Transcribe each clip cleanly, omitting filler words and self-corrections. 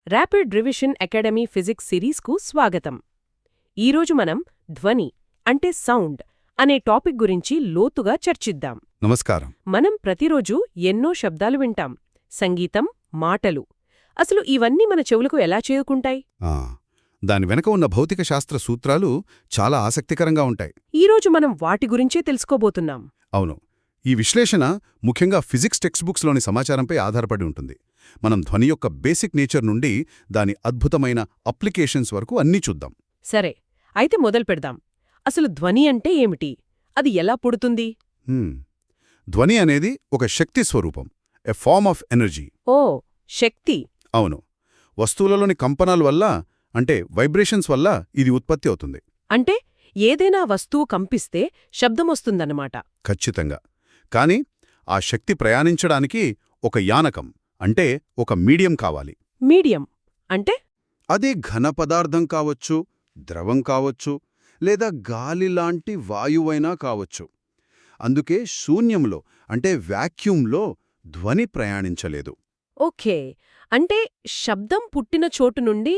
Rapid revision academy physics సిరీస్కు స్వాగతం. ఈరోజు మనం ధ్వని అంటే సౌండ్ అనే టాపిక్ గురించి లోతుగా చర్చిద్దాం. నమస్కారం. మనం ప్రతిరోజు ఎన్నో శబ్దాలు వింటాం. సంగీతం, మాటలు. అసలు ఇవన్నీ మన చెవులకు ఎలా చేరుకుంటాయి? దాని వెనక ఉన్న భౌతిక శాస్త్ర సూత్రాలు చాలా ఆసక్తికరంగా ఉంటాయి. ఈరోజు మనం వాటి గురించే తెలుసుకోబోతున్నాం. అవును. ఈ విశ్లేషణ ముఖ్యంగా ఫిజిక్స్ టెక్స్ట్ బుక్స్లోని సమాచారంపై ఆధారపడి ఉంటుంది. మనం ధ్వని యొక్క బేసిక్ నేచర్ నుండి దాని అద్భుతమైన అప్లికేషన్స్ వరకు అన్నీ చూద్దాం. సరే, అయితే మొదలు పెడదాం. అసలు ధ్వని అంటే ఏమిటి? అది ఎలా పుడుతుంది? ధ్వని అనేది ఒక శక్తి స్వరూపం, ఎ ఫార్మ్ ఆఫ్ ఎనర్జీ. ఓ, శక్తి. అవును. వస్తువులలోని కంపనాల వల్ల, అంటే వైబ్రేషన్స్ వల్ల ఇది ఉత్పత్తి అవుతుంది. అంటే ఏదైనా వస్తువు కంపిస్తే శబ్దమొస్తుందన్నమాట. ఖచ్చితంగా. కాని ఆ శక్తి ప్రయాణించడానికి ఒక యానకం, అంటే ఒక మీడియం కావాలి. మీడియం అంటే? అది ఘన పదార్థం కావచ్చు, ద్రవం కావచ్చు, లేదా గాలిలాంటి వాయువైనా కావచ్చు. అందుకే శూన్యంలో, అంటే వాక్యూంలో ధ్వని ప్రయాణించలేదు. ఓకే, అంటే శబ్దం పుట్టిన చోటు నుండి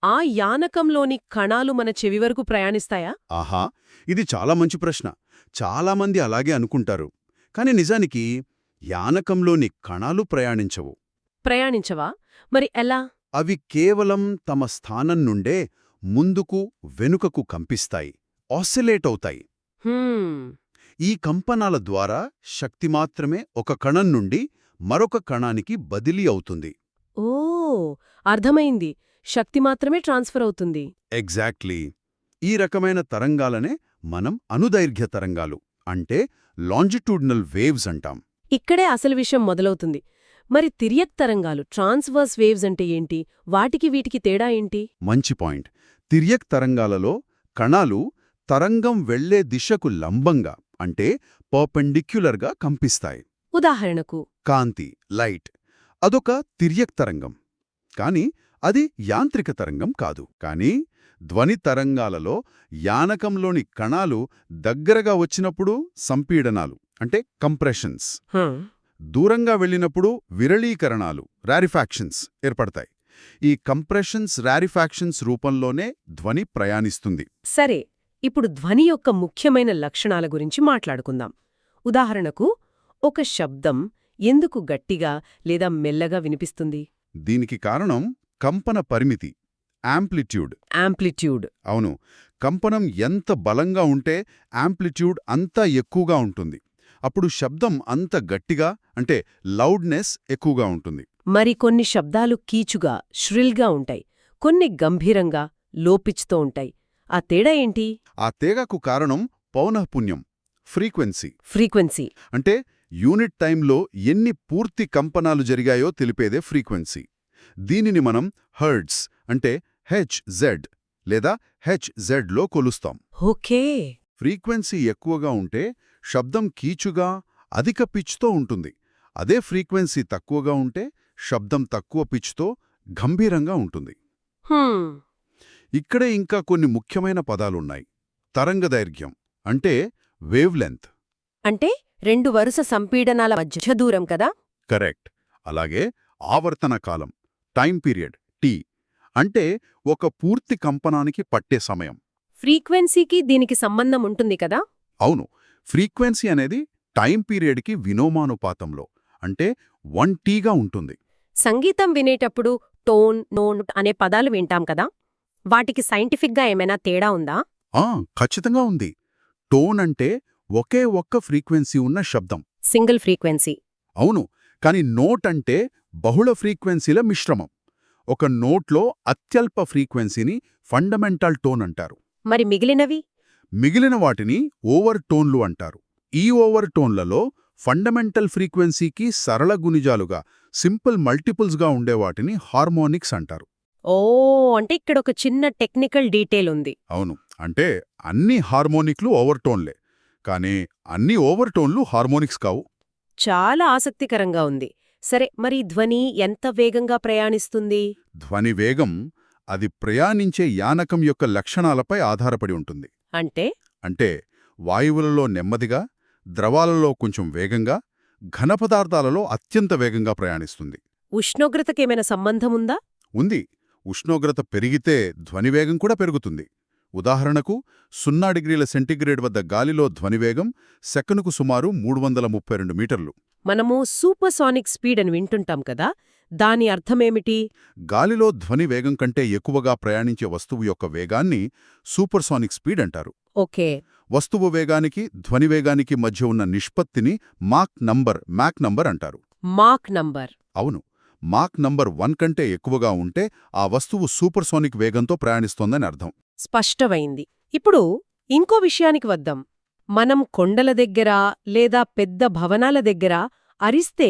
ఆ యానకంలోని కణాలు మన చెవి వరకు ప్రయాణిస్తాయా? ఆహా, ఇది చాలా మంచి ప్రశ్న. చాలామంది అలాగే అనుకుంటారు. కాని నిజానికి యానకంలోని కణాలు ప్రయాణించవు. ప్రయాణించవా? మరి ఎలా? అవి కేవలం తమ స్థానం నుండే ముందుకు వెనుకకు కంపిస్తాయి, ఆసిలేట్ అవుతాయి. ఈ కంపనాల ద్వారా శక్తి మాత్రమే ఒక కణం నుండి మరొక కణానికి బదిలీ అవుతుంది. ఓ, అర్థమైంది. శక్తి మాత్రమే ట్రాన్స్ఫర్ అవుతుంది. ఎగ్జాక్ట్లీ. ఈ రకమైన తరంగాలనే మనం అనుదైర్ఘ్య తరంగాలు, అంటే లాంజిట్యూడినల్ వేవ్స్ అంటాం. ఇక్కడే అసలు విషయం మొదలవుతుంది. మరి తిర్యక్ తరంగాలు, ట్రాన్స్వర్స్ వేవ్స్ అంటే ఏంటి? వాటికి వీటికి తేడా ఏంటి? మంచి పాయింట్. తిర్యక్ తరంగాలలో కణాలు తరంగం వెళ్లే దిశకు లంబంగా, అంటే పర్పెండిక్యులర్గా కంపిస్తాయి. ఉదాహరణకు కాంతి, లైట్, అదొక తిర్యక్ తరంగం. కాని అది యాంత్రిక తరంగం కాదు. కానీ ధ్వని తరంగాలలో యానకంలోని కణాలు దగ్గరగా వచ్చినప్పుడు సంపీడనాలు, అంటే కంప్రెషన్స్, దూరంగా వెళ్ళినప్పుడు విరళీకరణాలు, రారిఫాక్షన్స్ ఏర్పడతాయి. ఈ కంప్రెషన్స్, రారిఫాక్షన్స్ రూపంలోనే ధ్వని ప్రయాణిస్తుంది. సరే, ఇప్పుడు ధ్వని యొక్క ముఖ్యమైన లక్షణాల గురించి మాట్లాడుకుందాం. ఉదాహరణకు, ఒక శబ్దం ఎందుకు గట్టిగా లేదా మెల్లగా వినిపిస్తుంది? దీనికి కారణం కంపన పరిమితి, యాంప్లిట్యూడ్. యాంప్లిట్యూడ్. అవును. కంపనం ఎంత బలంగా ఉంటే యాంప్లిట్యూడ్ అంత ఎక్కువగా ఉంటుంది. అప్పుడు శబ్దం అంత గట్టిగా, అంటే లౌడ్నెస్ ఎక్కువగా ఉంటుంది. మరి కొన్ని శబ్దాలు కీచుగా, ష్రిల్గా ఉంటాయి. కొన్ని గంభీరంగా, లోపిచ్తో ఉంటాయి. ఆ తేడా ఏంటి? ఆ తేడాకు కారణం పౌనఃపున్యం, ఫ్రీక్వెన్సీ. ఫ్రీక్వెన్సీ అంటే యూనిట్ టైంలో ఎన్ని పూర్తి కంపనాలు జరిగాయో తెలిపేదే ఫ్రీక్వెన్సీ. దీనిని మనం హెర్ట్జ్, అంటే హెచ్జెడ్ లేదా హెచ్జెడ్లో కొలుస్తాం. ఓకే. ఫ్రీక్వెన్సీ ఎక్కువగా ఉంటే శబ్దం కీచుగా, అధిక పిచ్తో ఉంటుంది. అదే ఫ్రీక్వెన్సీ తక్కువగా ఉంటే శబ్దం తక్కువ పిచ్తో, గంభీరంగా ఉంటుంది. ఇక్కడే ఇంకా కొన్ని ముఖ్యమైన పదాలున్నాయి. తరంగదైర్ఘ్యం, అంటే వేవ్ లెంత్. అంటే రెండు వరుస సంపీడనాల మధ్య దూరం కదా? కరెక్ట్. అలాగే ఆవర్తన కాలం, టైం పీరియడ్, టీ, అంటే ఒక పూర్తి కంపనానికి పట్టే సమయం. ఫ్రీక్వెన్సీకి దీనికి సంబంధం ఉంటుంది కదా? అవును. ఫ్రీక్వెన్సీ అనేది టైం పీరియడ్కి విలోమానుపాతంలో, అంటే 1Tగా ఉంటుంది. సంగీతం వినేటప్పుడు టోన్, నోన్ అనే పదాలు వింటాం కదా? వాటికి సైంటిఫిక్గా ఏమైనా తేడా ఉందా? ఖచ్చితంగా ఉంది. టోన్ అంటే ఒకే ఒక్క ఫ్రీక్వెన్సీ ఉన్న శబ్దం, సింగిల్ ఫ్రీక్వెన్సీ. అవును. కాని నోట్ అంటే బహుళ ఫ్రీక్వెన్సీల మిశ్రమం. ఒక నోట్లో అత్యల్ప ఫ్రీక్వెన్సీని ఫండమెంటల్ టోన్ అంటారు. మరి మిగిలినవి? మిగిలిన వాటిని ఓవర్ టోన్లు అంటారు. ఈ ఓవర్ టోన్లలో ఫండమెంటల్ ఫ్రీక్వెన్సీకి సరళ గుణిజాలుగా, సింపుల్ మల్టిపుల్స్గా ఉండేవాటిని హార్మోనిక్స్ అంటారు. ఓ, అంటే ఇక్కడ ఒక చిన్న టెక్నికల్ డీటెయిల్ ఉంది. అవును. అంటే అన్ని హార్మోనిక్లు ఓవర్ టోన్లే, కానీ అన్ని ఓవర్ టోన్లు హార్మోనిక్స్ కావు. చాలా ఆసక్తికరంగా ఉంది. సరే, మరి ధ్వని ఎంత వేగంగా ప్రయాణిస్తుంది? ధ్వని వేగం అది ప్రయాణించే యానకం యొక్క లక్షణాలపై ఆధారపడి ఉంటుంది. అంటే వాయువులలో నెమ్మదిగా, ద్రవాలలో కొంచెం వేగంగా, ఘనపదార్థాలలో అత్యంత వేగంగా ప్రయాణిస్తుంది. ఉష్ణోగ్రతకేమైనా సంబంధముందా? ఉంది. ఉష్ణోగ్రత పెరిగితే ధ్వనివేగం కూడా పెరుగుతుంది. ఉదాహరణకు 0 డిగ్రీల సెంటీగ్రేడ్ వద్ద గాలిలో ధ్వనివేగం సెకనుకు సుమారు 332 మీటర్లు. మనము సూపర్సానిక్ స్పీడ్ అని వింటుంటాం కదా, దాని అర్థమేమిటి? గాలిలో ధ్వని వేగం కంటే ఎక్కువగా ప్రయాణించే వస్తువు యొక్క వేగాన్ని సూపర్సానిక్ స్పీడ్ అంటారు. ఓకే. వస్తువు వేగానికి ధ్వనివేగానికి మధ్య ఉన్న నిష్పత్తిని మాక్ నంబర్ అంటారు. Mach number. అవును. మాక్ నంబర్ 1 కంటే ఎక్కువగా ఉంటే ఆ వస్తువు సూపర్సోనిక్ వేగంతో ప్రయాణిస్తోందని అర్థం. స్పష్టమైంది. ఇప్పుడు ఇంకో విషయానికి వద్దాం. మనం కొండల దగ్గర లేదా పెద్ద భవనాల దగ్గర అరిస్తే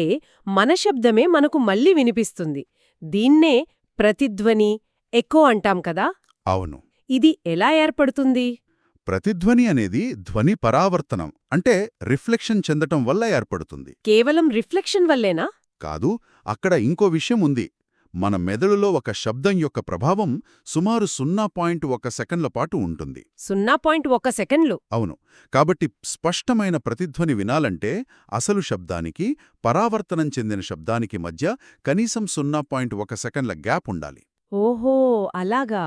మన శబ్దమే మనకు మళ్ళీ వినిపిస్తుంది. దీన్నే ప్రతిధ్వని, ఎకో అంటాం కదా. అవును. ఇది ఎలా ఏర్పడుతుంది? ప్రతిధ్వని అనేది ధ్వని పరావర్తనం, అంటే రిఫ్లెక్షన్ చెందటం వల్ల ఏర్పడుతుంది. కేవలం రిఫ్లెక్షన్ వల్లేనా? కాదు, అక్కడ ఇంకో విషయం ఉంది. మన మెదడులో ఒక శబ్దం యొక్క ప్రభావం సుమారు 0.1 సెకన్ల పాటు ఉంటుంది. 0.1 సెకన్లు. అవును. కాబట్టి స్పష్టమైన ప్రతిధ్వని వినాలంటే అసలు శబ్దానికి, పరావర్తనం చెందిన శబ్దానికి మధ్య కనీసం 0.1 సెకన్ల గ్యాప్ ఉండాలి. ఓహో, అలాగా.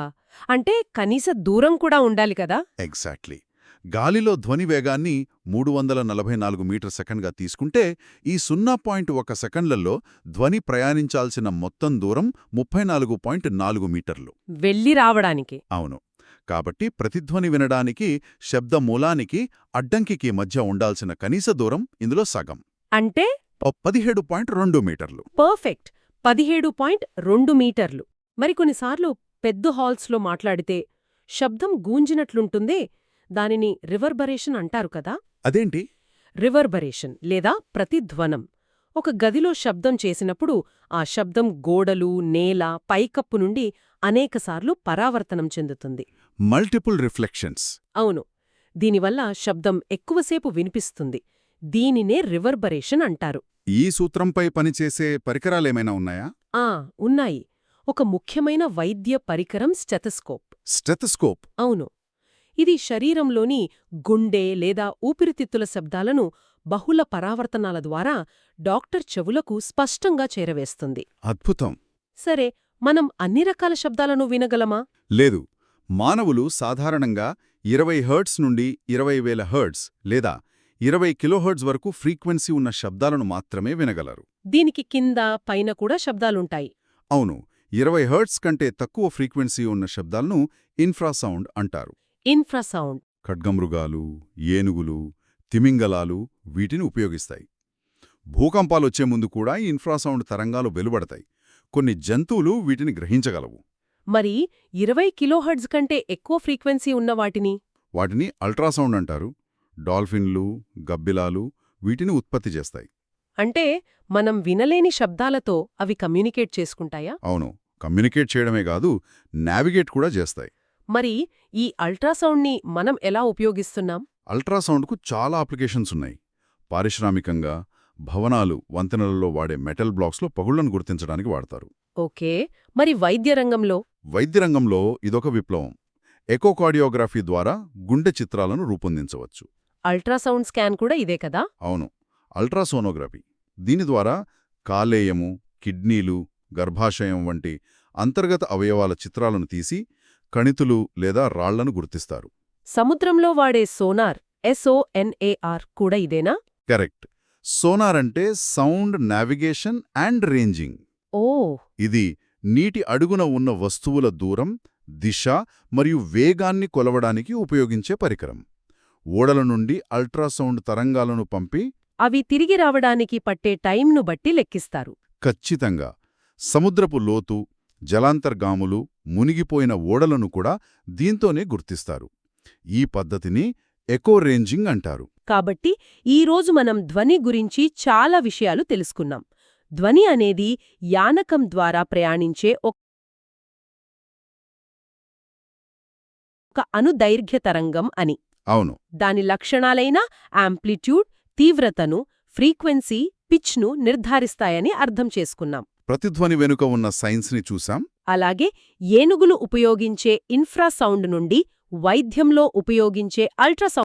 అంటే కనీస దూరం కూడా ఉండాలి కదా. ఎగ్జాక్ట్లీ. గాలిలో ధ్వని వేగాన్ని 344 మీటర్ సెకండ్గా తీసుకుంటే ఈ 0.1 సెకండ్లలో ధ్వని ప్రయాణించాల్సిన మొత్తం దూరం 34.4 మీటర్లు. వెళ్ళి రావడానికి. అవును. కాబట్టి ప్రతిధ్వని వినడానికి శబ్ద మూలానికి, అడ్డంకికి మధ్య ఉండాల్సిన కనీస దూరం ఇందులో సగం. అంటే 17.2 మీటర్లు. పర్ఫెక్ట్. 17.2 మీటర్లు. మరికొన్నిసార్లు పెద్ద హాల్స్లో మాట్లాడితే శబ్దం గూంజినట్లుంటుందే, దానిని రివర్బరేషన్ అంటారు కదా. అదేంటి? రివర్బరేషన్ లేదా ప్రతిధ్వనం. ఒక గదిలో శబ్దం చేసినప్పుడు ఆ శబ్దం గోడలు, నేల, పైకప్పు నుండి అనేకసార్లు పరావర్తనం చెందుతుంది. Multiple reflections. అవును. దీనివల్ల శబ్దం ఎక్కువసేపు వినిపిస్తుంది. దీనినే రివర్బరేషన్ అంటారు. ఈ సూత్రంపై పనిచేసే పరికరాలేమైనా ఉన్నాయా? ఉన్నాయి. ఒక ముఖ్యమైన వైద్య పరికరం స్టెథోస్కోప్. స్టెథోస్కోప్? అవును. ఇది శరీరంలోని గుండె లేదా ఊపిరితిత్తుల శబ్దాలను బహుళ పరావర్తనాల ద్వారా డాక్టర్ చెవులకు స్పష్టంగా చేరవేస్తుంది. అద్భుతం. సరే, మనం అన్ని రకాల శబ్దాలను వినగలమా? లేదు. మానవులు సాధారణంగా 20 హెర్ట్జ్ నుండి 20,000 హెర్ట్జ్ లేదా 20 కిలోహెర్ట్జ్ వరకు ఫ్రీక్వెన్సీ ఉన్న శబ్దాలను మాత్రమే వినగలరు. దీనికి కింద, పైన కూడా శబ్దాలుంటాయి. అవును. 20 హెర్ట్జ్ కంటే తక్కువ ఫ్రీక్వెన్సీ ఉన్న శబ్దాలను ఇన్ఫ్రాసౌండ్ అంటారు. ఇన్ఫ్రాసౌండ్. ఖడ్గమృగాలు, ఏనుగులు, తిమింగలాలు వీటిని ఉపయోగిస్తాయి. భూకంపాలొచ్చే ముందు కూడా ఈ ఇన్ఫ్రాసౌండ్ తరంగాలు వెలువడతాయి. కొన్ని జంతువులు వీటిని గ్రహించగలవు. మరి 20 కిలోహెర్ట్జ్ కంటే ఎక్కువ ఫ్రీక్వెన్సీ ఉన్న వాటిని? వాటిని అల్ట్రాసౌండ్ అంటారు. డాల్ఫిన్లు, గబ్బిలాలు వీటిని ఉత్పత్తి చేస్తాయి. అంటే మనం వినలేని శబ్దాలతో అవి కమ్యూనికేట్ చేసుకుంటాయా? అవును. కమ్యూనికేట్ చేయడమే కాదు, నావిగేట్ కూడా చేస్తాయి. మరి ఈ అల్ట్రాసౌండ్ని మనం ఎలా ఉపయోగిస్తున్నాం? అల్ట్రాసౌండ్కు చాలా అప్లికేషన్స్ ఉన్నాయి. పారిశ్రామికంగా, భవనాలు, వంతెనలలో వాడే మెటల్ బ్లాక్స్లో పగుళ్లను గుర్తించడానికి వాడతారు. ఓకే. మరి వైద్య రంగంలో? వైద్యరంగంలో ఇదొక విప్లవం. ఎకోకార్డియోగ్రఫీ ద్వారా గుండె చిత్రాలను రూపొందించవచ్చు. అల్ట్రాసౌండ్ స్కాన్ కూడా ఇదే కదా? అవును. అల్ట్రాసోనోగ్రఫీ. దీని ద్వారా కాలేయము, కిడ్నీలు, గర్భాశయం వంటి అంతర్గత అవయవాల చిత్రాలను తీసి కణితులు లేదా రాళ్లను గుర్తిస్తారు. సముద్రంలో వాడే సోనార్, SONAR కూడా ఇదేనా? కరెక్ట్. సోనార్ అంటే సౌండ్ నావిగేషన్ అండ్ రేంజింగ్. ఓ. ఇది నీటి అడుగున ఉన్న వస్తువుల దూరం, దిశ మరియు వేగాన్ని కొలవడానికి ఉపయోగించే పరికరం. ఓడల నుండి అల్ట్రాసౌండ్ తరంగాలను పంపి అవి తిరిగి రావడానికి పట్టే టైంను బట్టి లెక్కిస్తారు. ఖచ్చితంగా. సముద్రపు లోతు, జలాంతర్గాములు, మునిగిపోయిన ఓడలను కూడా దీంతోనే గుర్తిస్తారు. ఈ పద్ధతిని ఎకో రేంజింగ్ అంటారు. కాబట్టి ఈరోజు మనం ధ్వని గురించి చాలా విషయాలు తెలుసుకున్నాం. ధ్వని అనేది యానకం ద్వారా ప్రయాణించే ఒక అణుదైర్ఘ్య తరంగం అని. అవును. దాని లక్షణాలైన యాంప్లిట్యూడ్, తీవ్రతను, ఫ్రీక్వెన్సీ, పిచ్ను నిర్ధారిస్తాయని అర్థం చేసుకున్నాం. ప్రతిధ్వని వెనుక ఉన్న సైన్స్ని చూశాం. అలాగే ఏనుగులు ఉపయోగించే ఇన్ఫ్రాసౌండ్ నుండి వైద్యంలో ఉపయోగించే అల్ట్రాసౌండ్